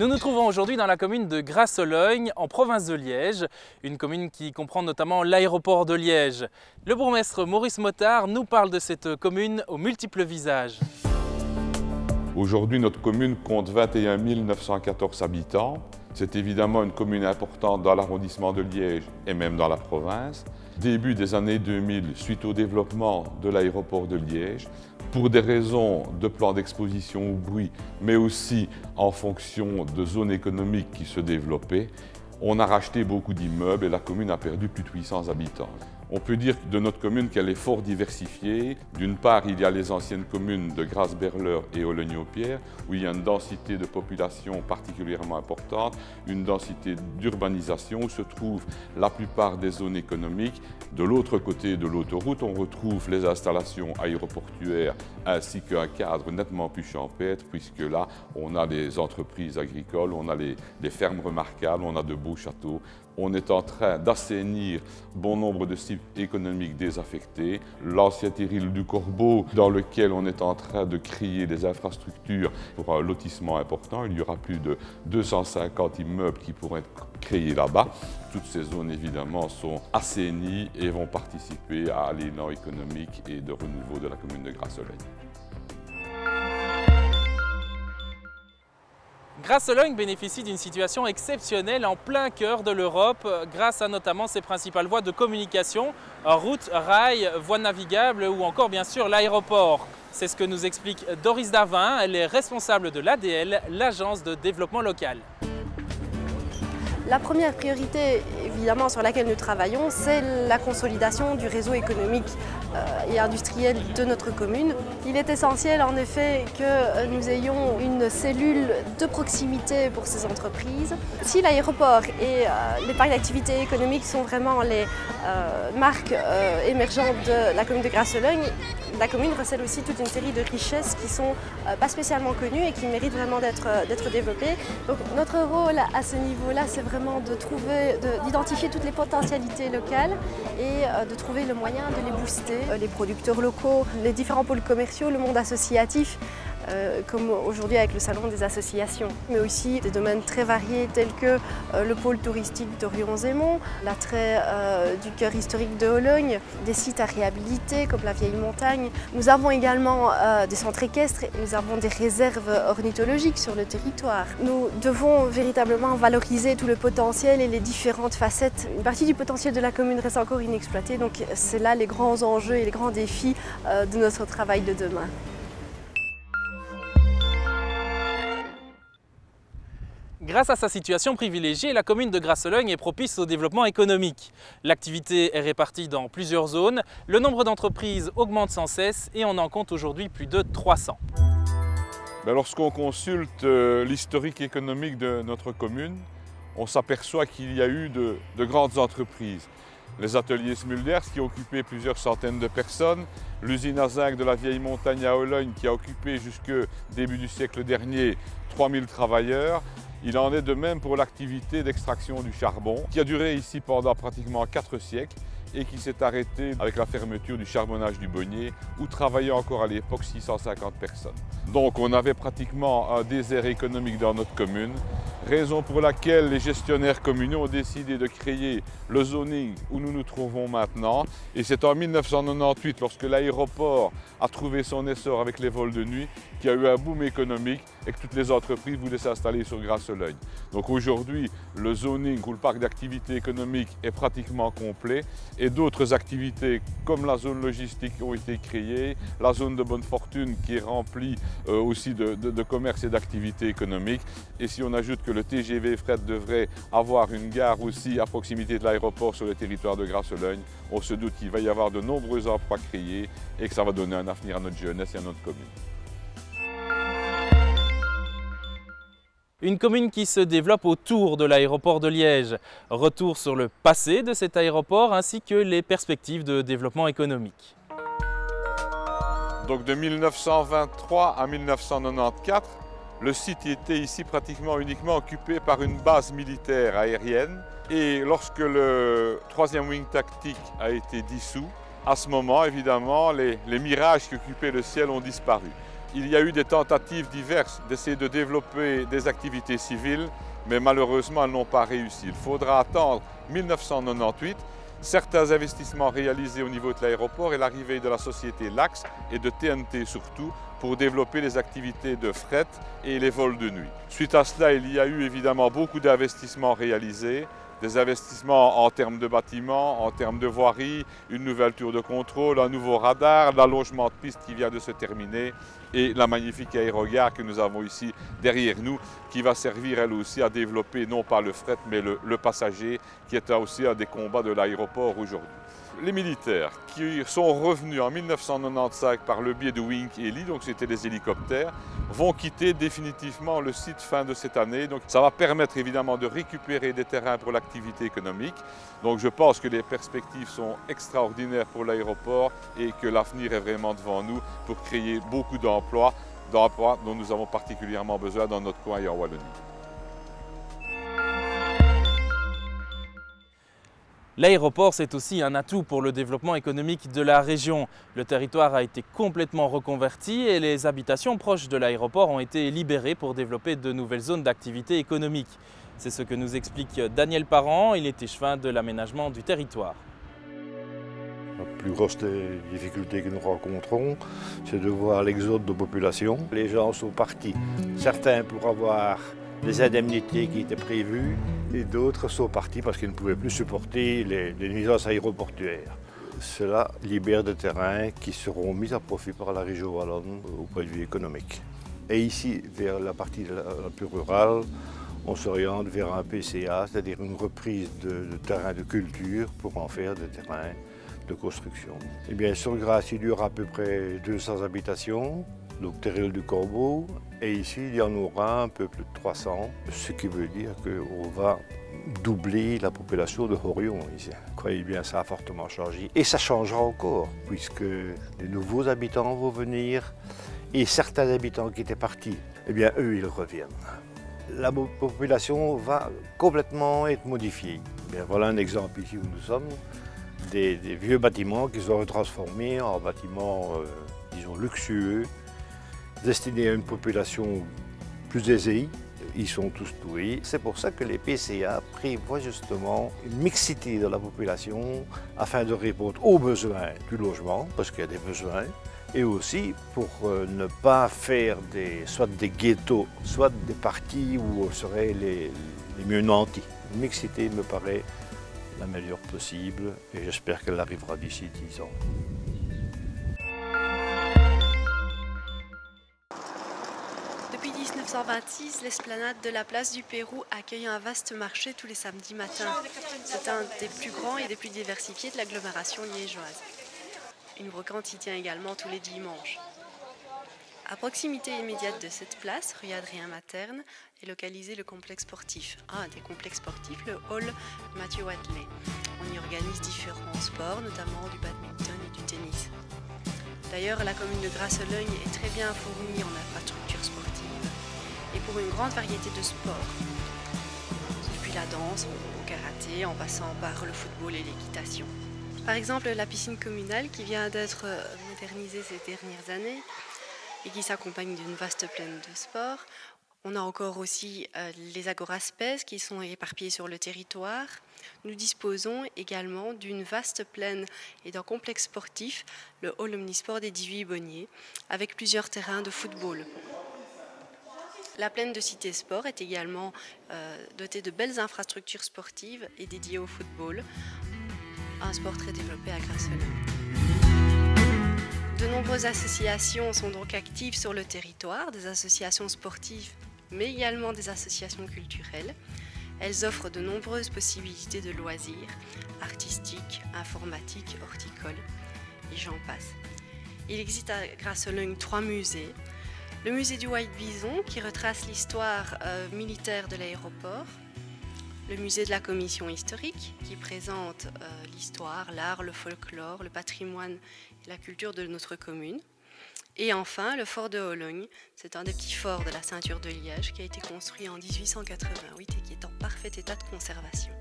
Nous nous trouvons aujourd'hui dans la commune de Grasse-Sologne, en province de Liège, une commune qui comprend notamment l'aéroport de Liège. Le bourgmestre Maurice Motard nous parle de cette commune aux multiples visages. Aujourd'hui, notre commune compte 21 914 habitants. C'est évidemment une commune importante dans l'arrondissement de Liège et même dans la province. Début des années 2000, suite au développement de l'aéroport de Liège, pour des raisons de plan d'exposition au bruit, mais aussi en fonction de zones économiques qui se développaient, on a racheté beaucoup d'immeubles et la commune a perdu plus de 800 habitants. On peut dire de notre commune qu'elle est fort diversifiée. D'une part, il y a les anciennes communes de Grasse-Berleur et Ologny-au-Pierre, où il y a une densité de population particulièrement importante, une densité d'urbanisation où se trouvent la plupart des zones économiques. De l'autre côté de l'autoroute, on retrouve les installations aéroportuaires ainsi qu'un cadre nettement plus champêtre, puisque là, on a des entreprises agricoles, on a les fermes remarquables, on a de beaux châteaux. On est en train d'assainir bon nombre de sites économiques désaffectés. L'ancien terril du Corbeau, dans lequel on est en train de créer des infrastructures pour un lotissement important. Il y aura plus de 250 immeubles qui pourront être créés là-bas. Toutes ces zones, évidemment, sont assainies et vont participer à l'élan économique et de renouveau de la commune de Grasse-Sologne. Grasse-Sologne bénéficie d'une situation exceptionnelle en plein cœur de l'Europe grâce à notamment ses principales voies de communication, routes, rails, voies navigables ou encore bien sûr l'aéroport. C'est ce que nous explique Doris Davin, elle est responsable de l'ADL, l'agence de développement local. La première priorité, évidemment, sur laquelle nous travaillons, c'est la consolidation du réseau économique et industriel de notre commune. Il est essentiel, en effet, que nous ayons une cellule de proximité pour ces entreprises. Si l'aéroport et les parcs d'activités économiques sont vraiment les marques émergentes de la commune de Grasse-Sologne, la commune recèle aussi toute une série de richesses qui ne sont pas spécialement connues et qui méritent vraiment d'être développées. Donc notre rôle à ce niveau-là, c'est vraiment d'identifier toutes les potentialités locales et de trouver le moyen de les booster. Les producteurs locaux, les différents pôles commerciaux, le monde associatif, comme aujourd'hui avec le salon des associations, mais aussi des domaines très variés tels que le pôle touristique d'Orion-Zémont, l'attrait du cœur historique de Hologne, des sites à réhabiliter comme la Vieille Montagne. Nous avons également des centres équestres et nous avons des réserves ornithologiques sur le territoire. Nous devons véritablement valoriser tout le potentiel et les différentes facettes. Une partie du potentiel de la commune reste encore inexploitée, donc c'est là les grands enjeux et les grands défis de notre travail de demain. Grâce à sa situation privilégiée, la commune de Grasse-Sologne est propice au développement économique. L'activité est répartie dans plusieurs zones, le nombre d'entreprises augmente sans cesse et on en compte aujourd'hui plus de 300. Lorsqu'on consulte l'historique économique de notre commune, on s'aperçoit qu'il y a eu de grandes entreprises. Les ateliers Smulders qui occupaient plusieurs centaines de personnes, l'usine à zinc de la Vieille Montagne à Hologne qui a occupé jusque début du siècle dernier 3000 travailleurs. Il en est de même pour l'activité d'extraction du charbon qui a duré ici pendant pratiquement 4 siècles et qui s'est arrêtée avec la fermeture du charbonnage du Bonnier où travaillaient encore à l'époque 650 personnes. Donc on avait pratiquement un désert économique dans notre commune, raison pour laquelle les gestionnaires communaux ont décidé de créer le zoning où nous nous trouvons maintenant. Et c'est en 1998, lorsque l'aéroport a trouvé son essor avec les vols de nuit, qu'il y a eu un boom économique et que toutes les entreprises voulaient s'installer sur Grasse-Sologne. Donc aujourd'hui, le zoning ou le parc d'activités économiques est pratiquement complet et d'autres activités comme la zone logistique ont été créées, la zone de bonne fortune qui est remplie aussi de commerce et d'activités économiques. Et si on ajoute que le TGV fret devrait avoir une gare aussi à proximité de l'aéroport sur le territoire de Grasse-Sologne, on se doute qu'il va y avoir de nombreux emplois créés et que ça va donner un avenir à notre jeunesse et à notre commune. Une commune qui se développe autour de l'aéroport de Liège. Retour sur le passé de cet aéroport ainsi que les perspectives de développement économique. Donc de 1923 à 1994, le site était ici pratiquement uniquement occupé par une base militaire aérienne. Et lorsque le 3e wing tactique a été dissous, à ce moment, évidemment, les mirages qui occupaient le ciel ont disparu. Il y a eu des tentatives diverses d'essayer de développer des activités civiles, mais malheureusement elles n'ont pas réussi. Il faudra attendre 1998, certains investissements réalisés au niveau de l'aéroport et l'arrivée de la société LAX et de TNT surtout pour développer les activités de fret et les vols de nuit. Suite à cela, il y a eu évidemment beaucoup d'investissements réalisés, des investissements en termes de bâtiments, en termes de voirie, une nouvelle tour de contrôle, un nouveau radar, l'allongement de piste qui vient de se terminer et la magnifique aérogare que nous avons ici derrière nous qui va servir elle aussi à développer non pas le fret mais le passager qui est aussi un des combats de l'aéroport aujourd'hui. Les militaires qui sont revenus en 1995 par le biais de Wink Heli, donc c'était des hélicoptères, vont quitter définitivement le site fin de cette année. Donc ça va permettre évidemment de récupérer des terrains pour l'activité économique. Donc je pense que les perspectives sont extraordinaires pour l'aéroport et que l'avenir est vraiment devant nous pour créer beaucoup d'emplois dont nous avons particulièrement besoin dans notre coin et en Wallonie. L'aéroport, c'est aussi un atout pour le développement économique de la région. Le territoire a été complètement reconverti et les habitations proches de l'aéroport ont été libérées pour développer de nouvelles zones d'activité économique. C'est ce que nous explique Daniel Parent, il est échevin de l'aménagement du territoire. La plus grosse difficulté que nous rencontrons, c'est de voir l'exode de population. Les gens sont partis, certains pour avoir des indemnités qui étaient prévues et d'autres sont partis parce qu'ils ne pouvaient plus supporter les nuisances aéroportuaires. Cela libère des terrains qui seront mis à profit par la région wallonne au point de vue économique. Et ici, vers la partie la plus rurale, on s'oriente vers un PCA, c'est-à-dire une reprise de terrains de culture pour en faire des terrains de construction. Et bien, sur Grasse, il y aura à peu près 200 habitations. Donc Terrel du Corbeau, et ici il y en aura un peu plus de 300, ce qui veut dire qu'on va doubler la population de Horion ici. Croyez bien, ça a fortement changé, et ça changera encore, puisque de nouveaux habitants vont venir, et certains habitants qui étaient partis, eh bien eux ils reviennent. La population va complètement être modifiée. Bien, voilà un exemple ici où nous sommes, des vieux bâtiments qui sont transformés en bâtiments, disons, luxueux, destinés à une population plus aisée. Ils sont tous doués. C'est pour ça que les PCA prévoient justement une mixité de la population afin de répondre aux besoins du logement, parce qu'il y a des besoins, et aussi pour ne pas faire soit des ghettos, soit des parties où on serait les mieux nantis. Une mixité me paraît la meilleure possible et j'espère qu'elle arrivera d'ici 10 ans. Depuis 1926, l'esplanade de la place du Pérou accueille un vaste marché tous les samedis matins. C'est un des plus grands et des plus diversifiés de l'agglomération liégeoise. Une brocante y tient également tous les dimanches. À proximité immédiate de cette place, rue Adrien Materne, est localisé le complexe sportif. Un des complexes sportifs, le hall Mathieu Watley. On y organise différents sports, notamment du badminton et du tennis. D'ailleurs, la commune de Grasse-Logne est très bien fournie en infrastructures sportives et pour une grande variété de sports. Depuis la danse au karaté, en passant par le football et l'équitation. Par exemple, la piscine communale qui vient d'être modernisée ces dernières années et qui s'accompagne d'une vaste plaine de sport. On a encore aussi les agoraspèces qui sont éparpillés sur le territoire. Nous disposons également d'une vaste plaine et d'un complexe sportif, le hall omnisport des 18 Bonniers, avec plusieurs terrains de football. La plaine de Cité Sport est également dotée de belles infrastructures sportives et dédiées au football, un sport très développé à Grasse-Logne. De nombreuses associations sont donc actives sur le territoire, des associations sportives, mais également des associations culturelles. Elles offrent de nombreuses possibilités de loisirs, artistiques, informatiques, horticoles, et j'en passe. Il existe à Grasse-Logne 3 musées. Le musée du White Bison, qui retrace l'histoire militaire de l'aéroport. Le musée de la commission historique, qui présente l'histoire, l'art, le folklore, le patrimoine et la culture de notre commune. Et enfin, le fort de Hologne, c'est un des petits forts de la ceinture de Liège qui a été construit en 1888 et qui est en parfait état de conservation.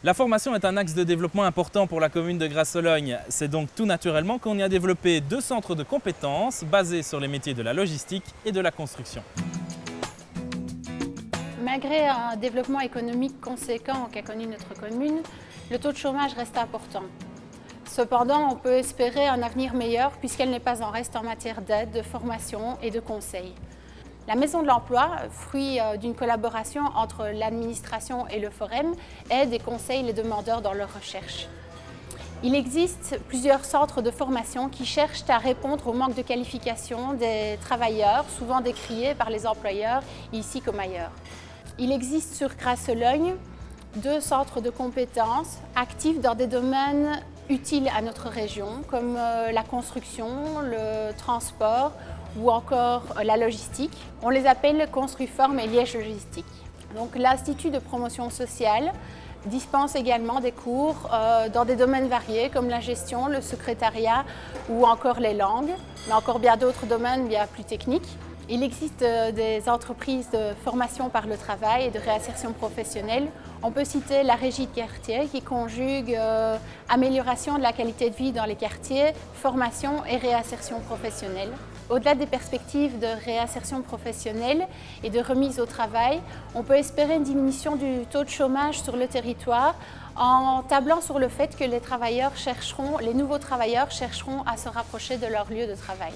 La formation est un axe de développement important pour la commune de Grasse-Sologne. C'est donc tout naturellement qu'on y a développé 2 centres de compétences basés sur les métiers de la logistique et de la construction. Malgré un développement économique conséquent qu'a connu notre commune, le taux de chômage reste important. Cependant, on peut espérer un avenir meilleur puisqu'elle n'est pas en reste en matière d'aide, de formation et de conseil. La Maison de l'Emploi, fruit d'une collaboration entre l'administration et le Forem, aide et conseille les demandeurs dans leurs recherches. Il existe plusieurs centres de formation qui cherchent à répondre au manque de qualification des travailleurs, souvent décriés par les employeurs, ici comme ailleurs. Il existe sur Grasse-Sologne 2 centres de compétences actifs dans des domaines utiles à notre région, comme la construction, le transport ou encore la logistique. On les appelle Construiform et Liège Logistique. Donc l'Institut de promotion sociale dispense également des cours dans des domaines variés comme la gestion, le secrétariat ou encore les langues, mais encore bien d'autres domaines bien plus techniques. Il existe des entreprises de formation par le travail et de réinsertion professionnelle. On peut citer la régie de quartier qui conjugue amélioration de la qualité de vie dans les quartiers, formation et réinsertion professionnelle. Au-delà des perspectives de réinsertion professionnelle et de remise au travail, on peut espérer une diminution du taux de chômage sur le territoire en tablant sur le fait que les nouveaux travailleurs chercheront à se rapprocher de leur lieu de travail.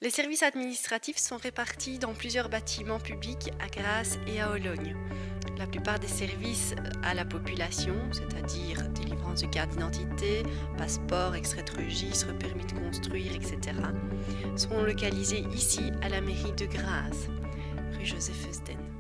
Les services administratifs sont répartis dans plusieurs bâtiments publics à Grasse et à Ologne. La plupart des services à la population, c'est-à-dire délivrance de carte d'identité, passeport, extrait de registre, permis de construire, etc., sont localisés ici à la mairie de Grasse, rue Joseph Husden.